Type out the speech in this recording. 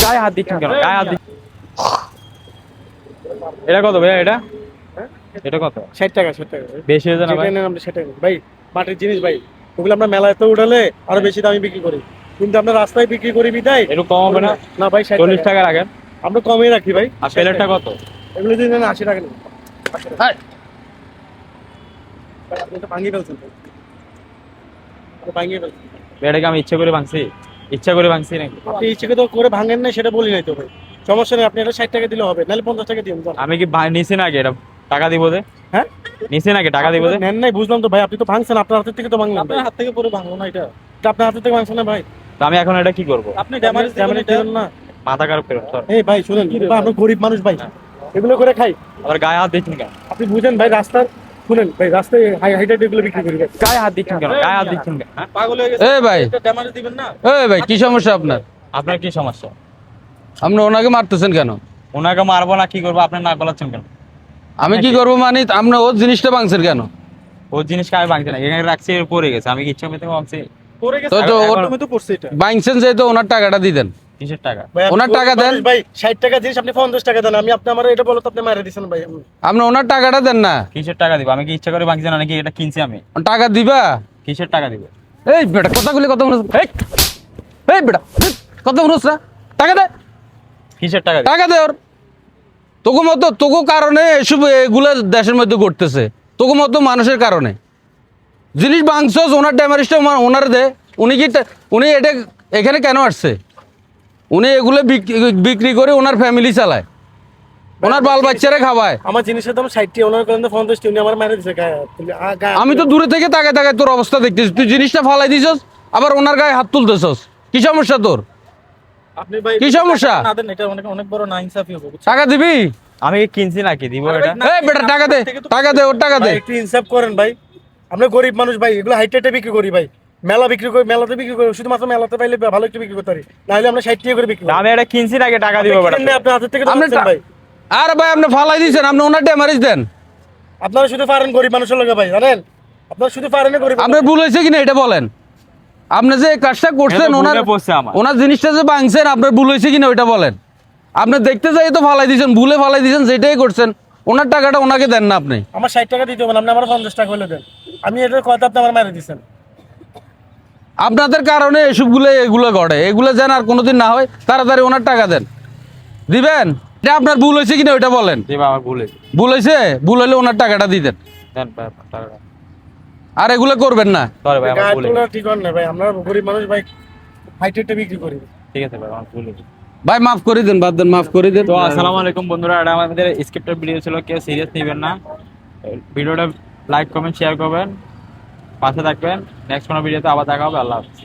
গায়ে হাত দিচ্ছেন কেন? গায়ে হাত দিচ্ছেন। এটা কত ভাই? এটা কত? 60 টাকা 60 টাকা বেশি হয়ে যায় না ভাই? যেটা নেন আপনি সেটাই নেন ভাই। মাটির জিনিস ভাই, ওগুলো আমরা মেলাতে উঠালে আরো বেশি দামে বিক্রি করি, কিন্তু আমরা রাস্তায় বিক্রি করি বিদায় একটু কম হবে না? না ভাই 60 40 টাকা রাখেন। আমরা কমই রাখি ভাই। আর প্লেটটা কত? এগুলো যদি নেন 80 টাকা নেন। ভাই আপনি তো ভাঙিয়ে ফেলছেন ভাই, আপনি ভাঙিয়ে ফেলছেন। এটাকে আমি ইচ্ছা করে ভাঙছি? ইচ্ছা করে ভাঙছি নাকি? আপনি ইচ্ছে করে ভাঙেন না সেটা বলি নাই তো ভাই, সমস্যা নেই। আপনি এটা 60 টাকা দিলে হবে, নাহলে 50 টাকা দিন। আমি কি নিছি নাকি? এটা টাকা দিব দে। হ্যাঁ নিছি নাকি? টাকা দিব দে। নেন নাই বুঝলাম তো ভাই, আপনি তো ভাঙছেন, আপনার হাতের থেকে তো ভাঙলেন। আপনার হাত থেকে পরে ভাঙবো না, এটা আপনার হাতের থেকে ভাঙছেন না ভাই। তো আমি এখন এটা কি করব? আপনি ড্যামেজ দিবেন না। মাথা খারাপ করেন স্যার। এই ভাই শুনেন, আমরা গরিব মানুষ ভাই, এগুলো করে খাই। আবার গায়ে হাত দিচ্ছেন কেন? আপনি বুঝেন ভাই, রাস্তার শুনেন ভাই, রাস্তায় হাইটাইট এগুলো বিক্রি করি ভাই। গায়ে হাত দিচ্ছেন কেন? গায়ে হাত দিচ্ছেন কেন? হ্যাঁ? পাগল হয়ে গেছে। এই ভাই, ড্যামেজ দিবেন না। এই ভাই, কি সমস্যা আপনার? আপনার কি সমস্যা? আপনি ওনাকে মারতেছেন কেন? ওনাকে মারবো না, কি করবো? আপনি না গলাচ্ছেন কেন? আমি কি করবো মানে? আপনি ওর জিনিসটা ভাঙছেন কেন? ওর জিনিসকে আমি ভাঙছি না, এখানে রাখছি, এর পড়ে গেছে। আমি কি ইচ্ছা মতো ভাঙছি? পড়ে গেছে তো এখন তুমি তো পড়ছে এটা। ভাঙছেন যেহেতু ওনার টাকাটা দিতেন। কিসের টাকা? ভাই আপনি ওনার টাকা দেন। ভাই 60 টাকা জিনিস আপনি 50 টাকা দেন, আমি আপনি আমার এটা বলো তো আপনি মাইরা দিছেন ভাই। আপনি ওনার টাকাটা দেন না। কিসের টাকা দিব? আমি কি ইচ্ছা করে ভাঙছি না, নাকি এটা কিনছি আমি? টাকা দিবা? কিসের টাকা দিব? এই বেটা, কথাগুলি কথা বলছ। এই বেটা, কথা বলছ না? টাকা দে। কিসের টাকা দিব? টাকা দে ওর। তোকো কারণে এসব এগুলা দেশের মধ্যে ঘটতেছে, তোকো মতো মানুষের কারণে। জিনিস ভাঙছস, ওনার ড্যামারেজটা ওনার দে। উনি এটা এখানে কেন আসছে? উনি এগুলো বিক্রি করে ওনার ফ্যামিলি চালায়, ওনার বাল বাচ্চারা খাওয়ায়। আমার জিনিসের দাম 60 টি, ওনার কারণে 50 টি, উনি আমার মাইরা দিছে গায়ে হাত। আমি তো দূরে থেকে তাকায় তাকায় তোর অবস্থা দেখতেছি। তুই জিনিসটা ফালাই দিছস, আবার ওনার গায়ে হাত তুলতেছস। কি সমস্যা তোর? আপনি ভাই কি সমস্যা? না দেন, এটা অনেক বড় না ইনসাফি হবে। টাকা দিবি? আমি কি কিনছি নাকি? দিব এটা? এই বেটা, টাকা দে, টাকা দে, ওর টাকা দে। ভাই একটু ইনসাফ করেন ভাই, আমরা গরিব মানুষ ভাই, এগুলো হাইটেটে বিক্রি করি ভাই। মেলাতে বিক্রি করি, শুধুমাত্র মেলাতে পাইলে ভালো একটু বিক্রি করতে পারি, নাহলে আমরা 60 টাকা করে বিক্রি করি। আমি এটা কিনছি নাকি? টাকা দিব বেটা। আপনার হাতের থেকে আপনি দিচ্ছেন ভাই। আর ভাই, আপনি ফালাই দিয়েছেন, আপনি ওনার ড্যামারেজ দেন। আপনারা শুধু পারেন গরিব মানুষের লোক ভাই, জানেন আপনারা শুধু পারেন গরিব। আপনার ভুল হয়েছে কিনা এটা বলেন। আপনি যে কাজটা করছেন, এটা তো ওনার ভুলে পড়ছে আমার। ওনার জিনিসটা যে ভাঙছেন, আপনার ভুল হয়েছে কিনা ওইটা বলেন। আপনি দেখতে যাই তো ফালাই দিয়েছেন, ভুলে ফালাই দিয়েছেন, যেটাই করছেন ওনার টাকাটা ওনাকে দেন না আপনি। আমার 60 টাকা দিতে হবে না, আপনি আমার 50 টাকা হলে দেন। আমি এটার কথা আপনি আমার মেরে দিচ্ছেন। আপনাদের কারণে এগুলো ঘটে। এগুলো যেন আর কোনোদিন না হয়, তাড়াতাড়ি ওনার টাকা দেন। দিবেন? এটা আপনার ভুল হয়েছে কিনা ওইটা বলেন। দিব, আমার ভুল হয়েছে। ভুল হয়েছে? ভুল হলে ওনার টাকাটা দিতেন। দেন টাকাটা। আর এগুলো করবেন না। সরি ভাই, আমার ভুল হয়েছে। গায়ে ঠিক হয় না ভাই, আমরা গরিব মানুষ ভাই, হাইটেটে বিক্রি করি। ঠিক আছে ভাই, আমার ভুল হয়েছে। ভাই মাফ করে দেন, বাদ দেন, মাফ করে দেন। তো আসসালামু আলাইকুম বন্ধুরা, এটা আমাদের স্ক্রিপ্টেড ভিডিও ছিল, কেউ সিরিয়াস নেবেন না। ভিডিওটা লাইক কমেন্ট শেয়ার করবেন, পাশে থাকবেন। নেক্সট কোনো ভিডিওতে আবার দেখা হবে। আল্লাহ হাফেজ।